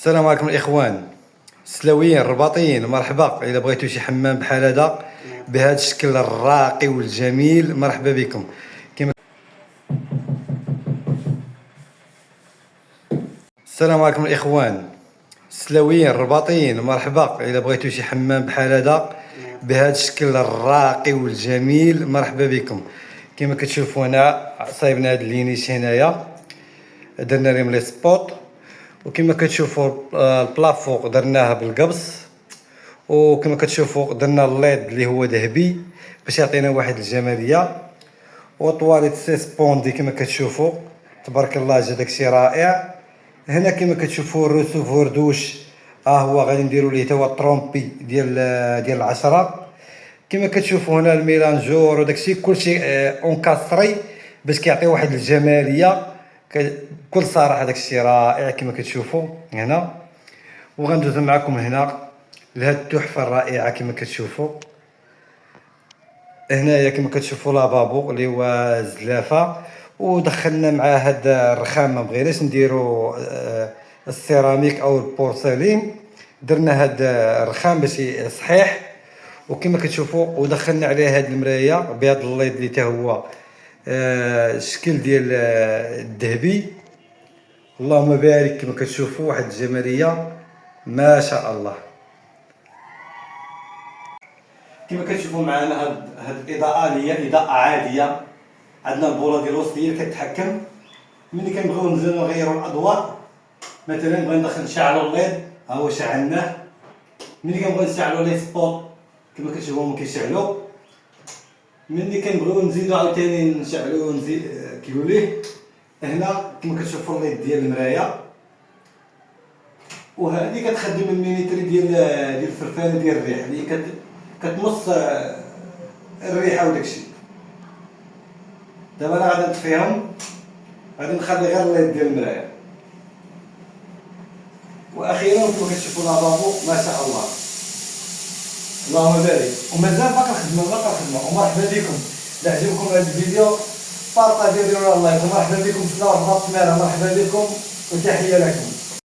السلام عليكم الاخوان السلاويين الرباطيين، مرحبا. اذا بغيتوا شي حمام بحال هذا بهذا الشكل الراقي والجميل مرحبا بكم. كما السلام عليكم الاخوان السلاويين الرباطيين، مرحبا. اذا بغيتوا شي حمام بحال هذا بهذا الشكل الراقي والجميل مرحبا بكم. كما كتشوفوا هنا صايبنا هاد اللينيش هنايا، درنا لهم لي سبوت، وكما كتشوفوا البلافوق درناها بالقبص، وكما كتشوفوا درنا الليد اللي هو ذهبي باش يعطينا واحد الجماليه، وطواليت سيسبوندي كما كتشوفوا تبارك الله جا داكشي رائع. هنا كما كتشوفوا الرسوفور دوش هو غادي نديروا ليه توا الطرومبي ديال العشرة. كما كتشوفوا هنا الميلانجور وداكشي كلشي اونكاستري باش كيعطي واحد الجماليه بكل صراحه. داكشي رائع كما كتشوفوا هنا. وغندوز معكم هنا لهاد التحفه الرائعه كما كتشوفوا هنايا. كما كتشوفوا لافابو اللي هو الزلافه، ودخلنا مع هاد الرخام، ما بغيناش نديروا السيراميك او البورسلين، درنا هاد الرخام باش صحيح. وكما كتشوفوا ودخلنا عليه هاد المرايه بهذا الليد اللي تا هو الشكل ديال الذهبي. اللهم بارك. كما كتشوفوا واحد الجماليه ما شاء الله. كما كتشوفوا معنا هاد الاضاءه اللي هي اضاءه عاديه. عندنا البوله ديال الوسط هي اللي كتحكم. ملي كنبغيو نزيدو نغيروا الاضواء، مثلا بغينا ندخل نشعلوا الليد ها هو شعلناه. ملي كنبغيو نشعلوا لي سبوت كما كتشوفوا هما كيشعلوا. ملي كنبغيو نزيدو عاوتاني نشعلو نزيد كيقول ليه هنا كما كتشوفوا الليد ديال المرايه. وهذه كتخدم المينيتري ديال الفرفانه ديال الريح اللي كتمص الريحه وداكشي. دابا انا غادي نطفيهم، غادي نخلي غير الليد ديال المرايه. واخيرا كما كتشوفوا لافابو ما شاء الله اللهم بارك. ومازال باقي الخدمه ومرحبا بكم. اذا عجبكم هذا الفيديو بارطاجيو ديروا لايك، ومرحبا بكم في دار الرباط. مرحبا بكم وتحيه لكم.